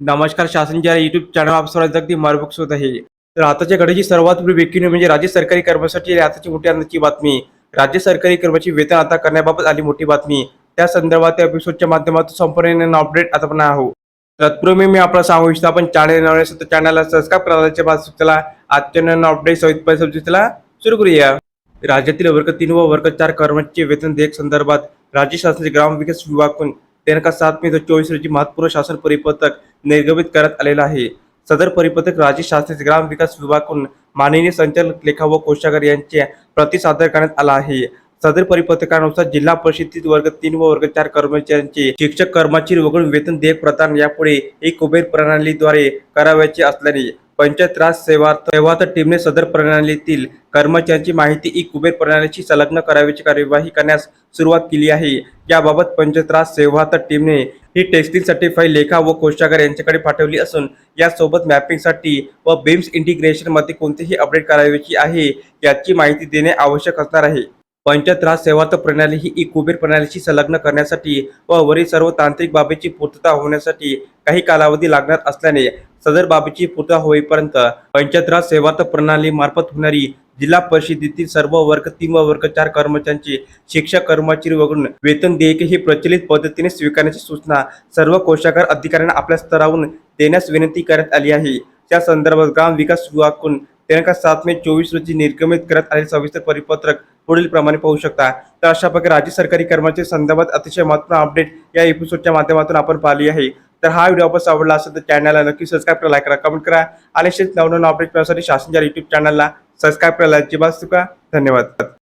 नमस्कार. शासनच्या YouTube channel आप सर्वांचं अगदी मनपूर्वक स्वागत आहे. तर आताच्या घडीची सर्वात मोठी ब्रेकिंग न्यूज म्हणजे राज्य सरकारी कर्मचाऱ्यांसाठी आताची मोठी आनंदाची बातमी. राज्य सरकारी कर्मचारी वेतन आता करण्याबाबत आली मोठी बातमी. त्या संदर्भात त्या एपिसोडच्या माध्यमातून संपूर्ण अपडेट आता आपण आहोत. तत्पूर्वी मी आपल्याला सांगू इच्छितो आपण चॅनल नवीन असेल तर चॅनलला सबस्क्राईब करायच्या बाद चला आजच्या नवीन अपडेट सविस्तर समजून सुरू करूया. राज्यातील वर्ग 3 व वर्ग 4 कर्मचारी वेतन देयक संदर्भात राज्य शासनाचे ग्रामविकास विभागाकडून दिनांक 7 मे 2024 रोजी महत्त्वपूर्ण शासन परिपत्रक निर्गमित करण्यात आलेला आहे. सदर परिपत्रक राज्य शासनाचे ग्रामविकास विभागाकडून माननीय संचालक लेखा व कोषागार यांच्या प्रति सादर करण्यात आला आहे. सदर परिपत्रकानुसार जिल्हा परिषदेतील वर्ग 3 व वर्ग 4 कर्मचाऱ्यांचे शिक्षक कर्मचारी वगळून वेतन देयक प्रदान यापुढे ही कुबेर प्रणालीद्वारे करावयाचे असल्याने पंचायत राज सेवा टीमने सदर प्रणालीतील कर्मचाऱ्यांची माहिती ई कुबेर प्रणालीशी संलग्न करावयाची कार्यवाही करण्यास सुरुवात केली आहे. याबाबत पंचायत राज सेवा टीमने ही टेस्टिंगसाठी फाईल लेखा व कोषागार यांच्याकडे पाठवली असून यासोबत मॅपिंगसाठी व बीम्स इंटिग्रेशन मध्ये कोणतेही अपडेट करावयाची आहे याची माहिती देणे आवश्यक असणार आहे. पंचायत राज सेवा प्रणाली ही ई कुबेर प्रणालीशी संलग्न करण्यासाठी व वरील सर्व तांत्रिक बाबीची पूर्तता होण्यासाठी काही कालावधी लागणार असल्याने सदर बाबीची पूर्तता होईपर्यंत पंचायत राज सेवा प्रणाली मार्फत होणारी जिल्हा परिषदेतील सर्व वर्ग 3 व वर्ग 4 कर्मचाऱ्यांचे शिक्षक कर्मचारी वगळून वेतन देयके ही प्रचलित पद्धतीने स्वीकारण्याची सूचना सर्व कोषागार अधिकाऱ्यांना आपल्या स्तरावरून देण्यास विनंती करण्यात आली आहे. त्या संदर्भात ग्रामविकास विभागाकडून दिनांक 7 मे 2024 रोजी निर्गमित करण्यात आलेले सविस्तर परिपत्रक पुढील प्रमाणे पाहू शकता. तर अशा प्रकारे राज्य सरकारी कर्मचारी संदर्भात अतिशय महत्त्वपूर्ण अपडेट या एपिसोडच्या माध्यमातून आपण पाहिली आहे. तर हा व्हिडिओ आपण आवडला असेल तर चॅनलला नक्की सबस्क्राईब करा, लाईक करा, कमेंट करा आणि असेच नवनवीन अपडेट मिळवण्यासाठी शासनच्या YouTube चॅनलला सबस्क्राईब करायला अजिबात चुका. धन्यवाद.